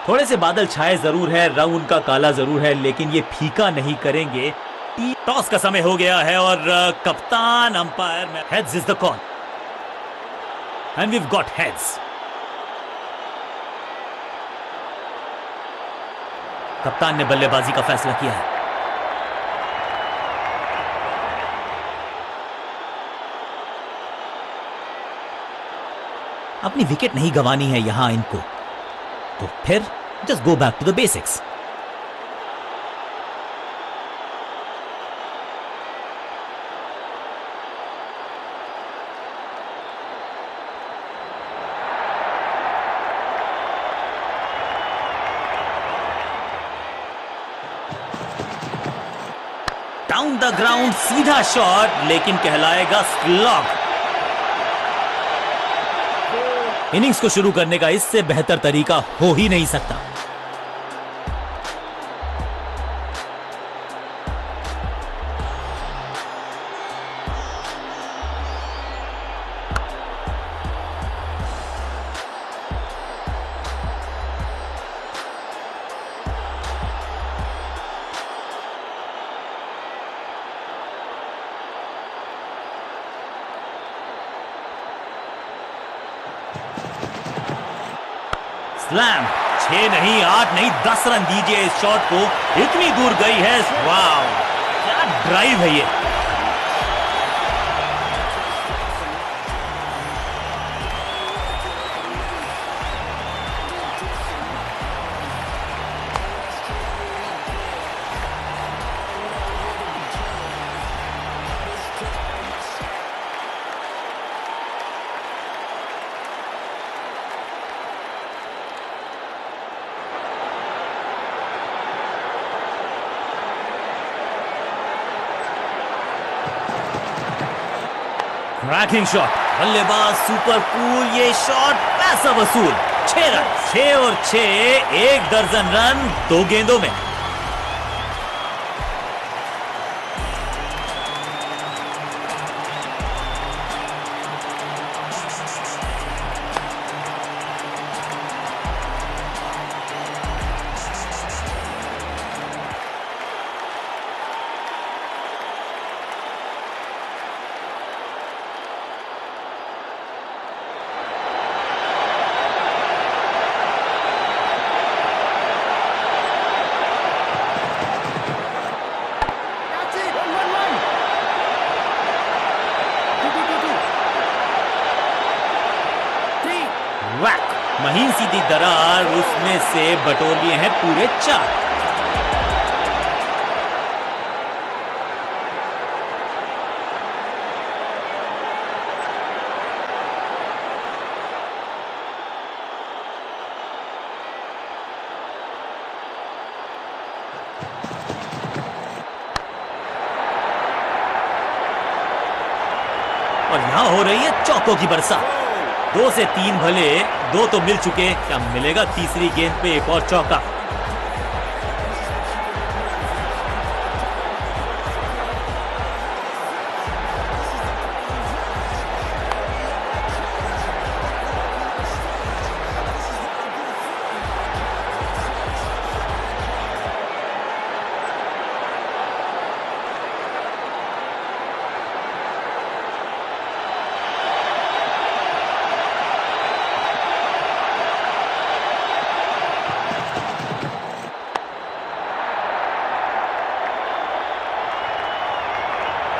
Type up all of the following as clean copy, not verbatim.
थोड़े से बादल छाए जरूर है, रंग उनका काला जरूर है, लेकिन ये फीका नहीं करेंगे। टॉस का समय हो गया है और कप्तान अंपायर में heads is the call and we have got heads. कप्तान ने बल्लेबाजी का फैसला किया है। अपनी विकेट नहीं गंवानी है यहां इनको, तो फिर just go back to the basics. Down the ground सीधा शॉट, लेकिन कहलाएगा स्लॉग। इनिंग्स को शुरू करने का इससे बेहतर तरीका हो ही नहीं सकता। स्लैम, 6 नहीं 8 नहीं 10 रन दीजिए इस शॉट को, इतनी दूर गई है। वाव, क्या ड्राइव है ये। क्रैकिंग शॉट, बल्लेबाज सुपर कूल, ये शॉट पैसा वसूल। 6 रन, 6 और 6, 1 दर्जन रन 2 गेंदों में। महीन सीधी दरार, उसमें से बटोर लिए हैं पूरे 4। और यहां हो रही है चौकों की बरसात। 2 से 3 भले, 2 तो मिल चुके, क्या मिलेगा तीसरी गेंद पे एक और चौका।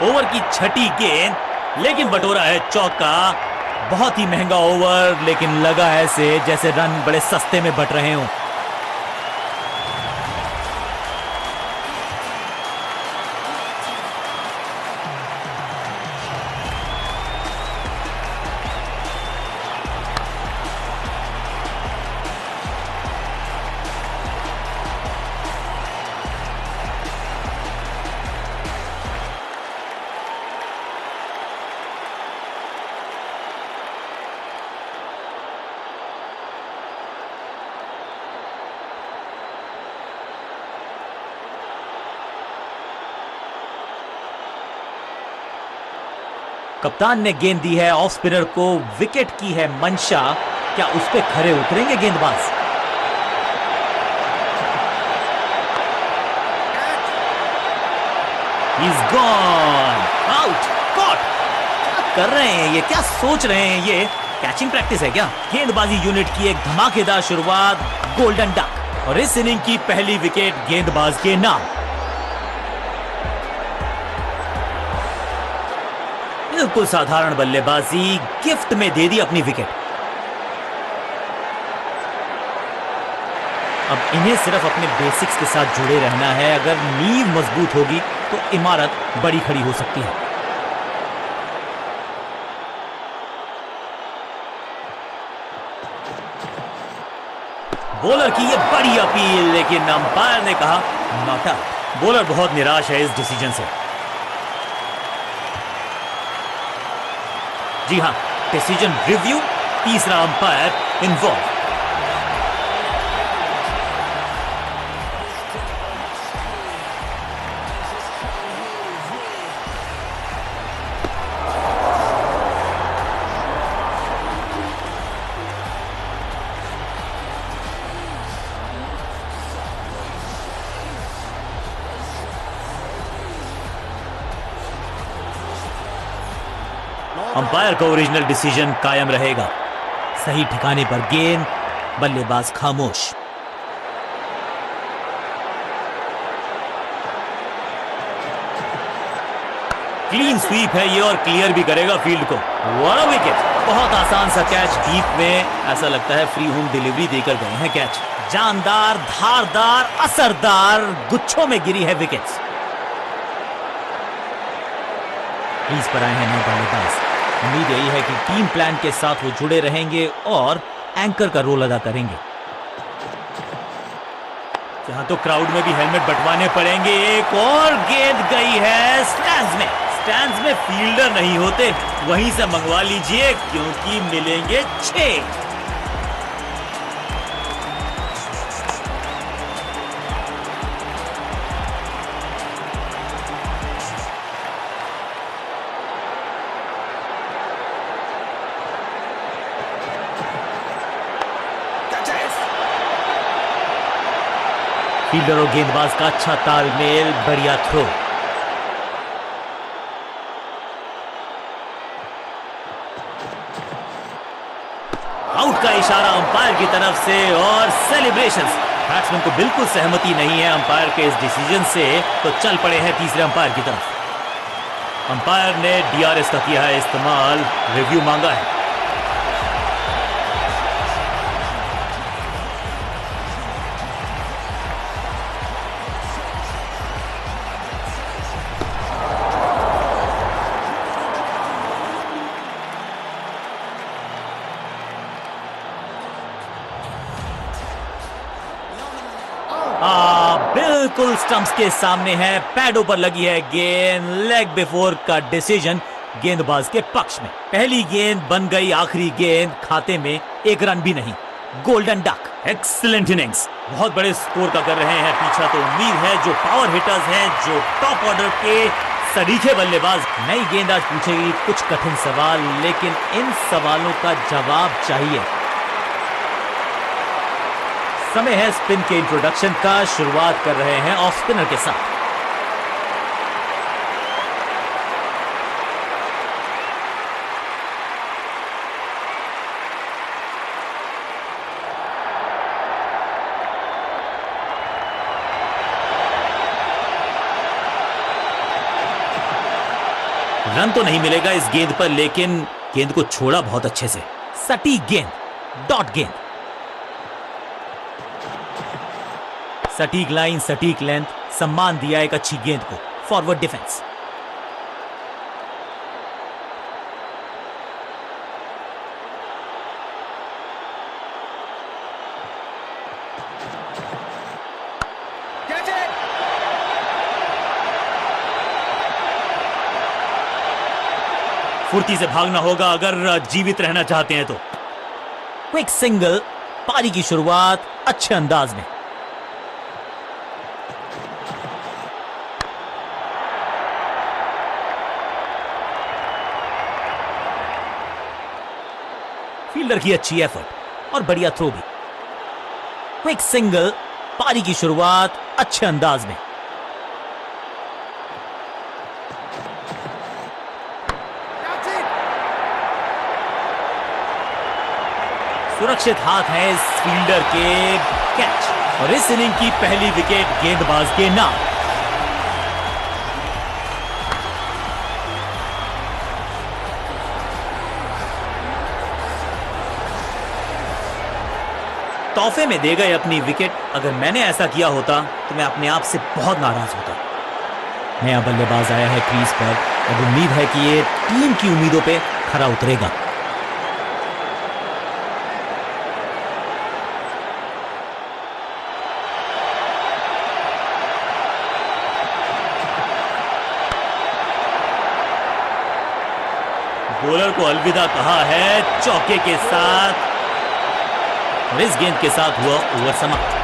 ओवर की छठी गेंद, लेकिन बटोरा है चौका। बहुत ही महंगा ओवर, लेकिन लगा ऐसे जैसे रन बड़े सस्ते में बट रहे हों। कप्तान ने गेंद दी है ऑफ स्पिनर को, विकेट की है मंशा। क्या उस पे खरे उतरेंगे गेंदबाज? He's gone out. Caught. क्या कर रहे हैं ये, क्या सोच रहे हैं ये? कैचिंग प्रैक्टिस है क्या? गेंदबाजी यूनिट की एक धमाकेदार शुरुआत, गोल्डन डक, और इस इनिंग की पहली विकेट गेंदबाज के नाम। बिल्कुल साधारण बल्लेबाजी, गिफ्ट में दे दी अपनी विकेट। अब इन्हें सिर्फ अपने बेसिक्स के साथ जुड़े रहना है। अगर नींव मजबूत होगी तो इमारत बड़ी खड़ी हो सकती है। बॉलर की ये बड़ी अपील, लेकिन अंपायर ने कहा नॉट आउट। बॉलर बहुत निराश है इस डिसीजन से। जी हां, डिसीजन रिव्यू, तीसरा अंपायर इन्वॉल्व। अंपायर का ओरिजिनल डिसीजन कायम रहेगा। सही ठिकाने पर गेंद, बल्लेबाज खामोश। क्लीन स्वीप है ये और क्लियर भी करेगा फील्ड को। What a wicket! बहुत आसान सा कैच डीप में, ऐसा लगता है फ्री होम डिलीवरी देकर गए हैं कैच। जानदार, धारदार, असरदार, गुच्छों में गिरी है विकेट। क्रीज पर आए हैं नए बल्लेबाज। उम्मीद यही है कि टीम प्लान के साथ वो जुड़े रहेंगे और एंकर का रोल अदा करेंगे। जहां तो क्राउड में भी हेलमेट बंटवाने पड़ेंगे। एक और गेंद गई है स्टैंड्स में। स्टैंड्स में फील्डर नहीं होते, वहीं से मंगवा लीजिए क्योंकि मिलेंगे 6। फील्डर और गेंदबाज का अच्छा तालमेल, बढ़िया थ्रो। आउट का इशारा अंपायर की तरफ से और सेलिब्रेशंस। बैट्समैन को बिल्कुल सहमति नहीं है अंपायर के इस डिसीजन से, तो चल पड़े हैं तीसरे अंपायर की तरफ। अंपायर ने डीआरएस का किया है इस्तेमाल, रिव्यू मांगा है। बिल्कुल स्टंप्स के सामने है, पैडों पर लगी है गेंद। लेग बिफोर का डिसीजन गेंदबाज के पक्ष में। पहली गेंद बन गई आखिरी गेंद, खाते में एक रन भी नहीं। Golden duck. एक्सीलेंट इनिंग्स, बहुत बड़े स्कोर का कर रहे हैं पीछा। तो उम्मीद है जो पावर हिटर्स हैं, जो टॉप ऑर्डर के सरीखे बल्लेबाज। नई गेंदबाज पूछेगी कुछ कठिन सवाल, लेकिन इन सवालों का जवाब चाहिए। समय है स्पिन के इंट्रोडक्शन का। शुरुआत कर रहे हैं ऑफ स्पिनर के साथ। रन तो नहीं मिलेगा इस गेंद पर, लेकिन गेंद को छोड़ा बहुत अच्छे से। सटीक गेंद, डॉट गेंद। सटीक लाइन, सटीक लेंथ, सम्मान दिया एक अच्छी गेंद को। Forward defence. फुर्ती से भागना होगा अगर जीवित रहना चाहते हैं तो। क्विक सिंगल, पारी की शुरुआत अच्छे अंदाज में। फील्डर की अच्छी एफर्ट और बढ़िया थ्रो भी। क्विक सिंगल, पारी की शुरुआत अच्छे अंदाज में। सुरक्षित हाथ है इस फील्डर के कैच, और इस इनिंग की पहली विकेट गेंदबाज के नाम। तोहफे में दे गए अपनी विकेट। अगर मैंने ऐसा किया होता तो मैं अपने आप से बहुत नाराज होता। नया बल्लेबाज आया है क्रीज पर और उम्मीद है कि ये टीम की उम्मीदों पे खरा उतरेगा। बॉलर को अलविदा कहा है चौके के साथ, और इस गेंद के साथ हुआ ओवर समाप्त।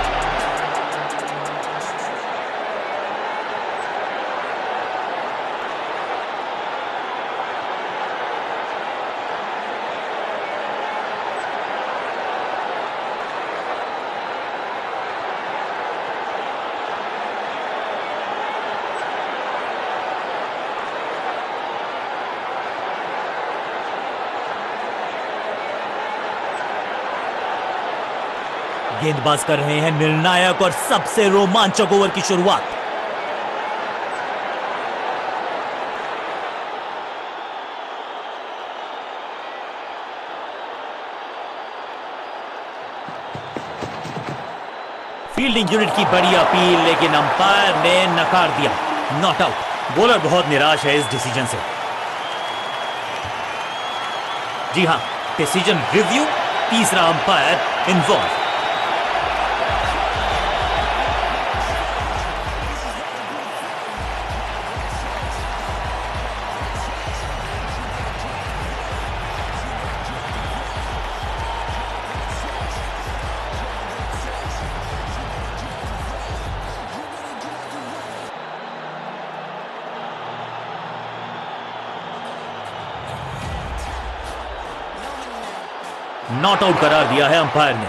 गेंदबाज कर रहे हैं निर्णायक और सबसे रोमांचक ओवर की शुरुआत। फील्डिंग यूनिट की बड़ी अपील, लेकिन अंपायर ने नकार दिया, नॉट आउट। बॉलर बहुत निराश है इस डिसीजन से। जी हां, डिसीजन रिव्यू, तीसरा अंपायर इन्वॉल्व। नॉट आउट करार दिया है अंपायर ने।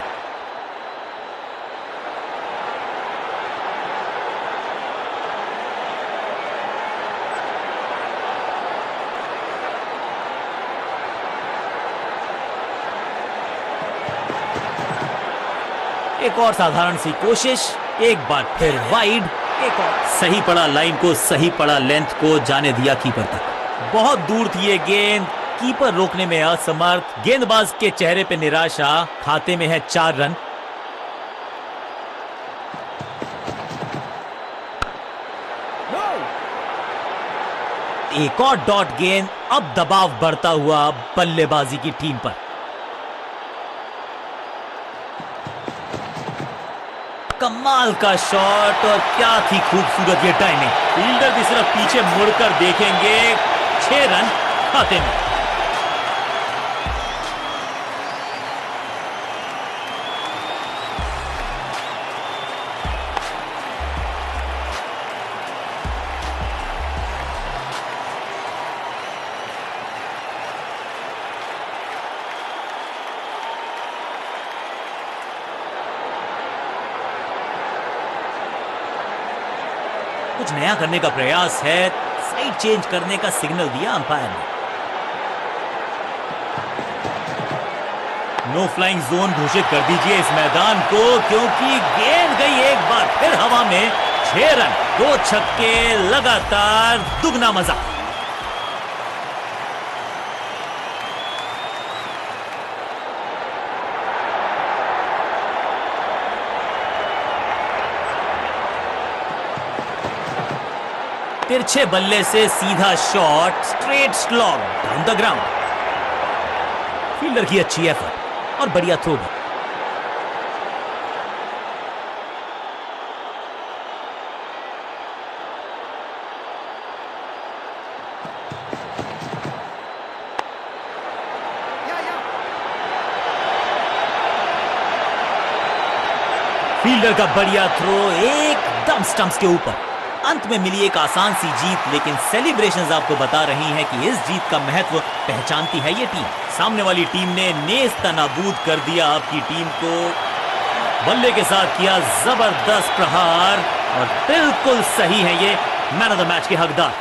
एक और साधारण सी कोशिश, एक बार फिर वाइड, एक और सही पड़ा लाइन को, सही पड़ा लेंथ को, जाने दिया कीपर तक। बहुत दूर थी ये गेंद, कीपर रोकने में असमर्थ। गेंदबाज के चेहरे पे निराशा। खाते में है 4 रन। एक और डॉट गेंद, अब दबाव बढ़ता हुआ बल्लेबाजी की टीम पर। कमाल का शॉट, और क्या थी खूबसूरत ये टाइमिंग। फील्डर भी सिर्फ पीछे मुड़कर देखेंगे। 6 रन खाते में। कुछ नया करने का प्रयास है, साइड चेंज करने का सिग्नल दिया अंपायर ने। नो फ्लाइंग जोन घोषित कर दीजिए इस मैदान को, क्योंकि गेंद गई एक बार फिर हवा में। 6 रन, 2 छक्के लगातार, दुगना मजा। तिरछे बल्ले से सीधा shot, straight slog down the ground. Fielder की अच्छी एफर्ट और बढ़िया थ्रो भी। फील्डर का बढ़िया थ्रो एकदम स्टंप्स के ऊपर। अंत में मिली एक आसान सी जीत, लेकिन सेलिब्रेशंस आपको बता रही हैं कि इस जीत का महत्व पहचानती है ये टीम। सामने वाली टीम ने नेस्तनाबूद कर दिया आपकी टीम को। बल्ले के साथ किया जबरदस्त प्रहार, और बिल्कुल सही है ये मैन ऑफ द मैच के हकदार।